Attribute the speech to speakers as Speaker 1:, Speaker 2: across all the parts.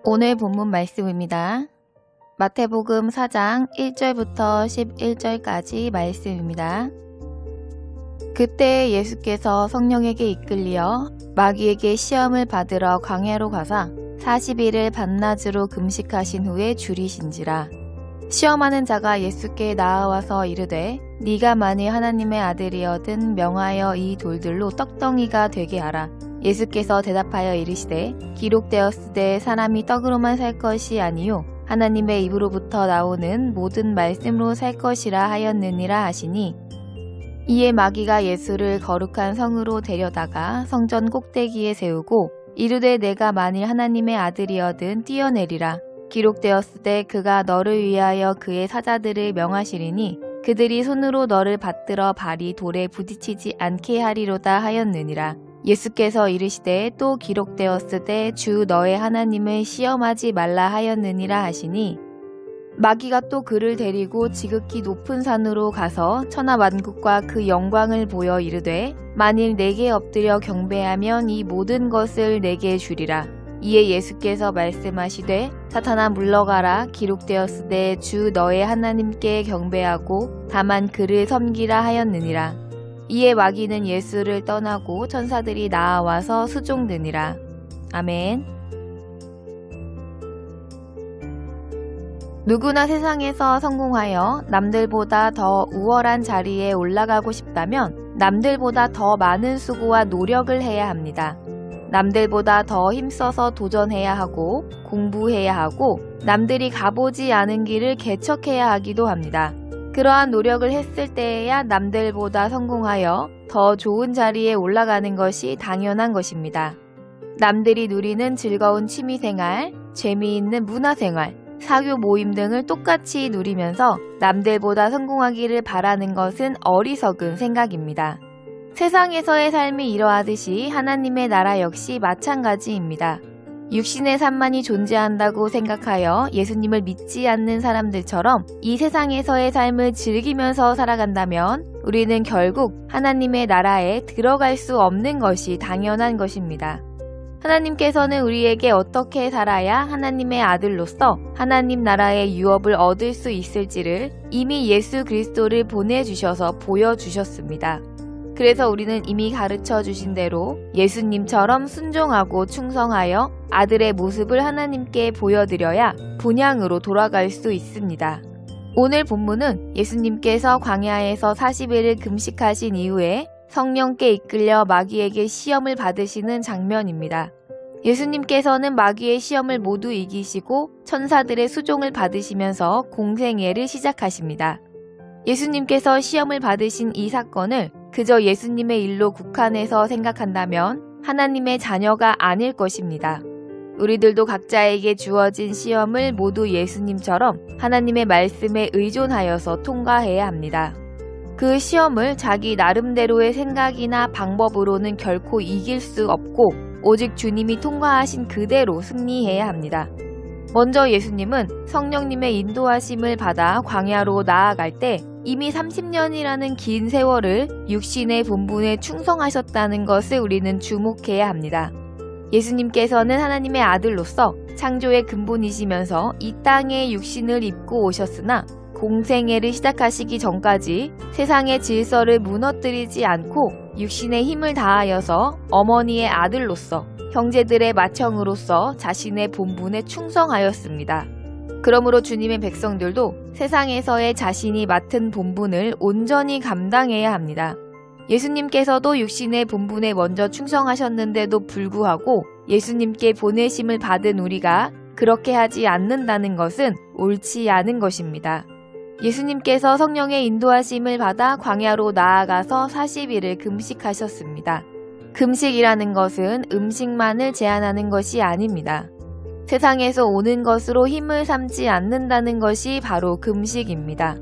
Speaker 1: 오늘 본문 말씀입니다. 마태복음 4장 1절부터 11절까지 말씀입니다. 그때 예수께서 성령에게 이끌리어 마귀에게 시험을 받으러 광야로 가사 40일을 밤낮으로 금식하신 후에 줄이신지라. 시험하는 자가 예수께 나아와서 이르되 네가 만일 하나님의 아들이어든 명하여 이 돌들로 떡덩이가 되게 하라. 예수께서 대답하여 이르시되 기록되었으되 사람이 떡으로만 살 것이 아니요 하나님의 입으로부터 나오는 모든 말씀으로 살 것이라 하였느니라 하시니, 이에 마귀가 예수를 거룩한 성으로 데려다가 성전 꼭대기에 세우고 이르되 내가 만일 하나님의 아들이어든 뛰어내리라. 기록되었으되 그가 너를 위하여 그의 사자들을 명하시리니 그들이 손으로 너를 받들어 발이 돌에 부딪히지 않게 하리로다 하였느니라. 예수께서 이르시되 또 기록되었으되 주 너의 하나님을 시험하지 말라 하였느니라 하시니, 마귀가 또 그를 데리고 지극히 높은 산으로 가서 천하만국과 그 영광을 보여 이르되 만일 내게 엎드려 경배하면 이 모든 것을 내게 주리라. 이에 예수께서 말씀하시되 사탄아 물러가라. 기록되었으되 주 너의 하나님께 경배하고 다만 그를 섬기라 하였느니라. 이에 마귀는 예수를 떠나고 천사들이 나아와서 수종드니라. 아멘. 누구나 세상에서 성공하여 남들보다 더 우월한 자리에 올라가고 싶다면 남들보다 더 많은 수고와 노력을 해야 합니다. 남들보다 더 힘써서 도전해야 하고 공부해야 하고 남들이 가보지 않은 길을 개척해야 하기도 합니다. 그러한 노력을 했을 때에야 남들보다 성공하여 더 좋은 자리에 올라가는 것이 당연한 것입니다. 남들이 누리는 즐거운 취미생활, 재미있는 문화생활, 사교 모임 등을 똑같이 누리면서 남들보다 성공하기를 바라는 것은 어리석은 생각입니다. 세상에서의 삶이 이러하듯이 하나님의 나라 역시 마찬가지입니다. 육신의 삶만이 존재한다고 생각하여 예수님을 믿지 않는 사람들처럼 이 세상에서의 삶을 즐기면서 살아간다면 우리는 결국 하나님의 나라에 들어갈 수 없는 것이 당연한 것입니다. 하나님께서는 우리에게 어떻게 살아야 하나님의 아들로서 하나님 나라의 유업을 얻을 수 있을지를 이미 예수 그리스도를 보내주셔서 보여주셨습니다. 그래서 우리는 이미 가르쳐 주신 대로 예수님처럼 순종하고 충성하여 아들의 모습을 하나님께 보여드려야 본향으로 돌아갈 수 있습니다. 오늘 본문은 예수님께서 광야에서 40일을 금식하신 이후에 성령께 이끌려 마귀에게 시험을 받으시는 장면입니다. 예수님께서는 마귀의 시험을 모두 이기시고 천사들의 수종을 받으시면서 공생애를 시작하십니다. 예수님께서 시험을 받으신 이 사건을 그저 예수님의 일로 국한해서 생각한다면 하나님의 자녀가 아닐 것입니다. 우리들도 각자에게 주어진 시험을 모두 예수님처럼 하나님의 말씀에 의존하여서 통과해야 합니다. 그 시험을 자기 나름대로의 생각이나 방법으로는 결코 이길 수 없고 오직 주님이 통과하신 그대로 승리해야 합니다. 먼저 예수님은 성령님의 인도하심을 받아 광야로 나아갈 때 이미 30년이라는 긴 세월을 육신의 본분에 충성하셨다는 것을 우리는 주목해야 합니다. 예수님께서는 하나님의 아들로서 창조의 근본이시면서 이 땅에 육신을 입고 오셨으나 공생애를 시작하시기 전까지 세상의 질서를 무너뜨리지 않고 육신의 힘을 다하여서 어머니의 아들로서 형제들의 맏형으로서 자신의 본분에 충성하였습니다. 그러므로 주님의 백성들도 세상에서의 자신이 맡은 본분을 온전히 감당해야 합니다. 예수님께서도 육신의 본분에 먼저 충성하셨는데도 불구하고 예수님께 보내심을 받은 우리가 그렇게 하지 않는다는 것은 옳지 않은 것입니다. 예수님께서 성령의 인도하심을 받아 광야로 나아가서 40일을 금식하셨습니다. 금식이라는 것은 음식만을 제한하는 것이 아닙니다. 세상에서 오는 것으로 힘을 삼지 않는다는 것이 바로 금식입니다.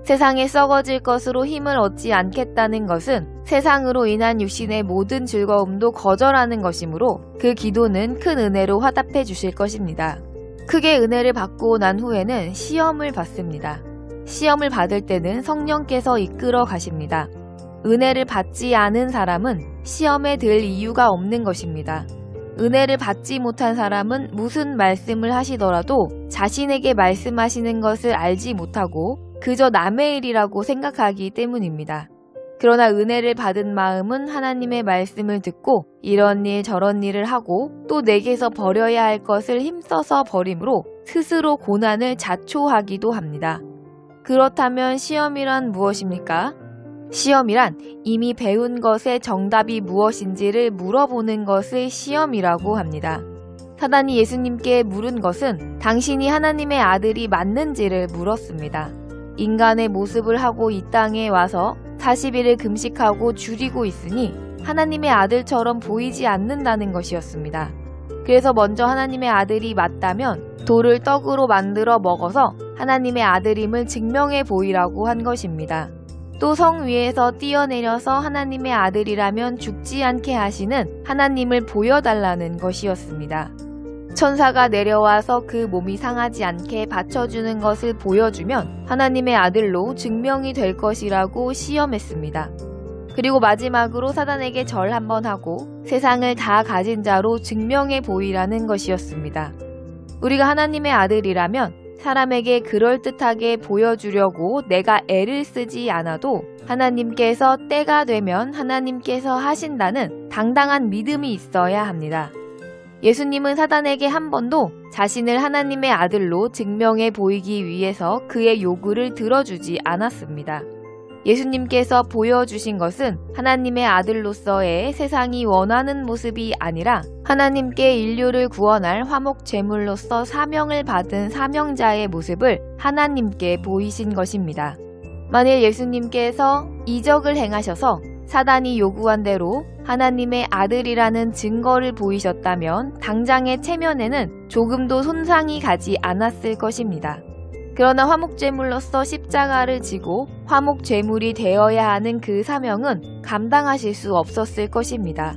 Speaker 1: 세상에 썩어질 것으로 힘을 얻지 않겠다는 것은 세상으로 인한 육신의 모든 즐거움도 거절하는 것이므로 그 기도는 큰 은혜로 화답해 주실 것입니다. 크게 은혜를 받고 난 후에는 시험을 받습니다. 시험을 받을 때는 성령께서 이끌어 가십니다. 은혜를 받지 않은 사람은 시험에 들 이유가 없는 것입니다. 은혜를 받지 못한 사람은 무슨 말씀을 하시더라도 자신에게 말씀하시는 것을 알지 못하고 그저 남의 일이라고 생각하기 때문입니다. 그러나 은혜를 받은 마음은 하나님의 말씀을 듣고 이런 일 저런 일을 하고 또 내게서 버려야 할 것을 힘써서 버림으로 스스로 고난을 자초하기도 합니다. 그렇다면 시험이란 무엇입니까? 시험이란 이미 배운 것의 정답이 무엇인지를 물어보는 것을 시험이라고 합니다. 사단이 예수님께 물은 것은 당신이 하나님의 아들이 맞는지를 물었습니다. 인간의 모습을 하고 이 땅에 와서 40일을 금식하고 줄이고 있으니 하나님의 아들처럼 보이지 않는다는 것이었습니다. 그래서 먼저 하나님의 아들이 맞다면 돌을 떡으로 만들어 먹어서 하나님의 아들임을 증명해 보이라고 한 것입니다. 또 성 위에서 뛰어내려서 하나님의 아들이라면 죽지 않게 하시는 하나님을 보여달라는 것이었습니다. 천사가 내려와서 그 몸이 상하지 않게 받쳐주는 것을 보여주면 하나님의 아들로 증명이 될 것이라고 시험했습니다. 그리고 마지막으로 사단에게 절 한번 하고 세상을 다 가진 자로 증명해 보이라는 것이었습니다. 우리가 하나님의 아들이라면 사람에게 그럴듯하게 보여주려고 내가 애를 쓰지 않아도 하나님께서 때가 되면 하나님께서 하신다는 당당한 믿음이 있어야 합니다. 예수님은 사단에게 한 번도 자신을 하나님의 아들로 증명해 보이기 위해서 그의 요구를 들어주지 않았습니다. 예수님께서 보여주신 것은 하나님의 아들로서의 세상이 원하는 모습이 아니라 하나님께 인류를 구원할 화목 제물로서 사명을 받은 사명자의 모습을 하나님께 보이신 것입니다. 만일 예수님께서 이적을 행하셔서 사단이 요구한 대로 하나님의 아들이라는 증거를 보이셨다면 당장의 체면에는 조금도 손상이 가지 않았을 것입니다. 그러나 화목제물로서 십자가를 지고 화목제물이 되어야 하는 그 사명은 감당하실 수 없었을 것입니다.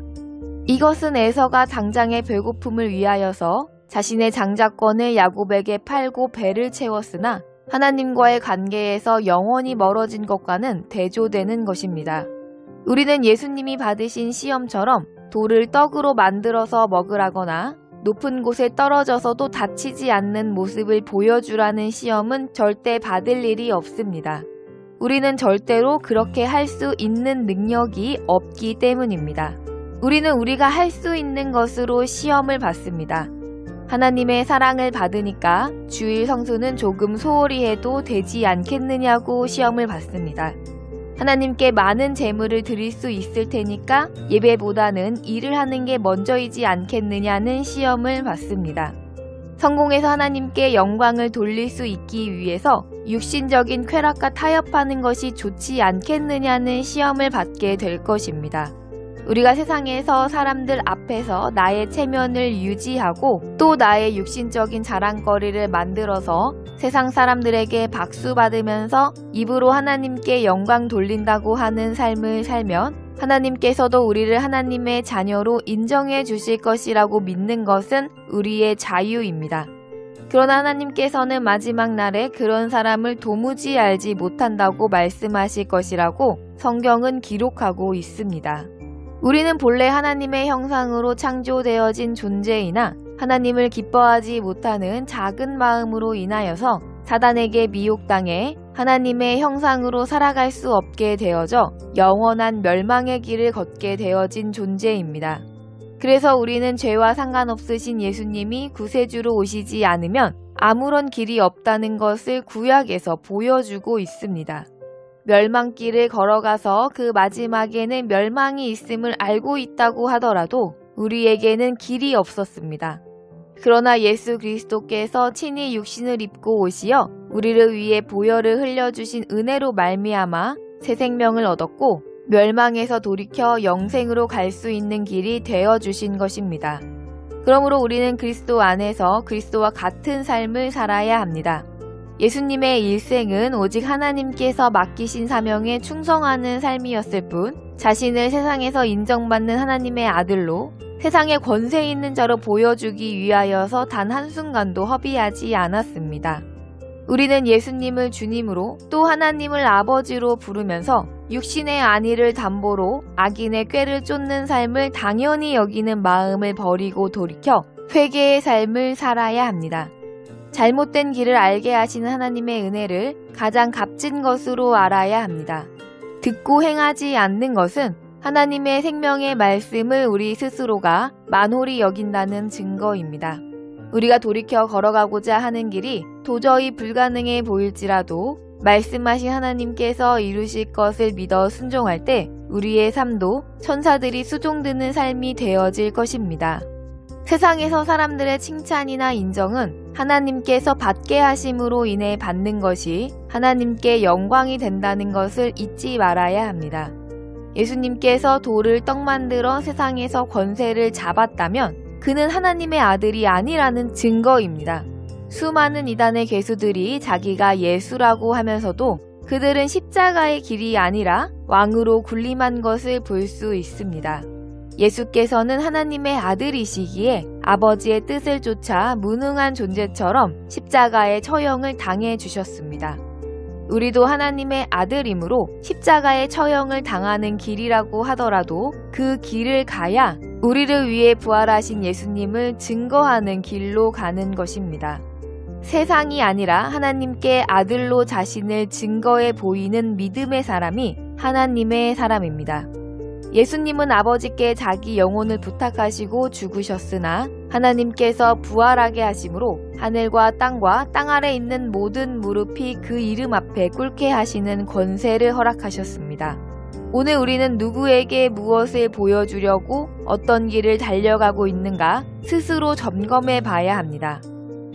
Speaker 1: 이것은 에서가 당장의 배고픔을 위하여서 자신의 장자권을 야곱에게 팔고 배를 채웠으나 하나님과의 관계에서 영원히 멀어진 것과는 대조되는 것입니다. 우리는 예수님이 받으신 시험처럼 돌을 떡으로 만들어서 먹으라거나 높은 곳에 떨어져서도 다치지 않는 모습을 보여주라는 시험은 절대 받을 일이 없습니다. 우리는 절대로 그렇게 할 수 있는 능력이 없기 때문입니다. 우리는 우리가 할 수 있는 것으로 시험을 받습니다. 하나님의 사랑을 받으니까 주일 성수는 조금 소홀히 해도 되지 않겠느냐고 시험을 받습니다. 하나님께 많은 재물을 드릴 수 있을 테니까 예배보다는 일을 하는 게 먼저이지 않겠느냐는 시험을 받습니다. 성공해서 하나님께 영광을 돌릴 수 있기 위해서 육신적인 쾌락과 타협하는 것이 좋지 않겠느냐는 시험을 받게 될 것입니다. 우리가 세상에서 사람들 앞에서 나의 체면을 유지하고 또 나의 육신적인 자랑거리를 만들어서 세상 사람들에게 박수 받으면서 입으로 하나님께 영광 돌린다고 하는 삶을 살면 하나님께서도 우리를 하나님의 자녀로 인정해 주실 것이라고 믿는 것은 우리의 자유입니다. 그러나 하나님께서는 마지막 날에 그런 사람을 도무지 알지 못한다고 말씀하실 것이라고 성경은 기록하고 있습니다. 우리는 본래 하나님의 형상으로 창조되어진 존재이나 하나님을 기뻐하지 못하는 작은 마음으로 인하여서 사단에게 미혹당해 하나님의 형상으로 살아갈 수 없게 되어져 영원한 멸망의 길을 걷게 되어진 존재입니다. 그래서 우리는 죄와 상관없으신 예수님이 구세주로 오시지 않으면 아무런 길이 없다는 것을 구약에서 보여주고 있습니다. 멸망길을 걸어가서 그 마지막에는 멸망이 있음을 알고 있다고 하더라도 우리에게는 길이 없었습니다. 그러나 예수 그리스도께서 친히 육신을 입고 오시어 우리를 위해 보혈을 흘려주신 은혜로 말미암아 새 생명을 얻었고 멸망에서 돌이켜 영생으로 갈 수 있는 길이 되어주신 것입니다. 그러므로 우리는 그리스도 안에서 그리스도와 같은 삶을 살아야 합니다. 예수님의 일생은 오직 하나님께서 맡기신 사명에 충성하는 삶이었을 뿐 자신을 세상에서 인정받는 하나님의 아들로 세상에 권세 있는 자로 보여주기 위하여서 단 한순간도 허비하지 않았습니다. 우리는 예수님을 주님으로 또 하나님을 아버지로 부르면서 육신의 안위를 담보로 악인의 꾀를 쫓는 삶을 당연히 여기는 마음을 버리고 돌이켜 회개의 삶을 살아야 합니다. 잘못된 길을 알게 하시는 하나님의 은혜를 가장 값진 것으로 알아야 합니다. 듣고 행하지 않는 것은 하나님의 생명의 말씀을 우리 스스로가 만홀히 여긴다는 증거입니다. 우리가 돌이켜 걸어가고자 하는 길이 도저히 불가능해 보일지라도 말씀하신 하나님께서 이루실 것을 믿어 순종할 때 우리의 삶도 천사들이 수종드는 삶이 되어질 것입니다. 세상에서 사람들의 칭찬이나 인정은 하나님께서 받게 하심으로 인해 받는 것이 하나님께 영광이 된다는 것을 잊지 말아야 합니다. 예수님께서 돌을 떡 만들어 세상에서 권세를 잡았다면 그는 하나님의 아들이 아니라는 증거입니다. 수많은 이단의 괴수들이 자기가 예수라고 하면서도 그들은 십자가의 길이 아니라 왕으로 군림한 것을 볼 수 있습니다. 예수께서는 하나님의 아들이시기에 아버지의 뜻을 쫓아 무능한 존재처럼 십자가의 처형을 당해 주셨습니다. 우리도 하나님의 아들이므로 십자가의 처형을 당하는 길이라고 하더라도 그 길을 가야 우리를 위해 부활하신 예수님을 증거하는 길로 가는 것입니다. 세상이 아니라 하나님께 아들로 자신을 증거해 보이는 믿음의 사람이 하나님의 사람입니다. 예수님은 아버지께 자기 영혼을 부탁하시고 죽으셨으나 하나님께서 부활하게 하심으로 하늘과 땅 아래 있는 모든 무릎이 그 이름 앞에 꿇게 하시는 권세를 허락하셨습니다. 오늘 우리는 누구에게 무엇을 보여주려고 어떤 길을 달려가고 있는가 스스로 점검해 봐야 합니다.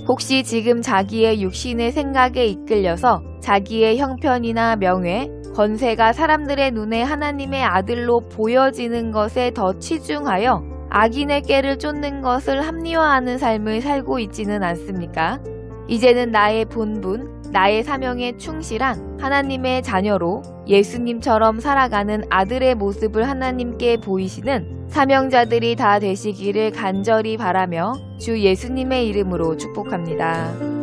Speaker 1: 혹시 지금 자기의 육신의 생각에 이끌려서 자기의 형편이나 명예, 권세가 사람들의 눈에 하나님의 아들로 보여지는 것에 더 치중하여 악인의 꾀를 쫓는 것을 합리화하는 삶을 살고 있지는 않습니까? 이제는 나의 본분, 나의 사명에 충실한 하나님의 자녀로 예수님처럼 살아가는 아들의 모습을 하나님께 보이시는 사명자들이 다 되시기를 간절히 바라며 주 예수님의 이름으로 축복합니다.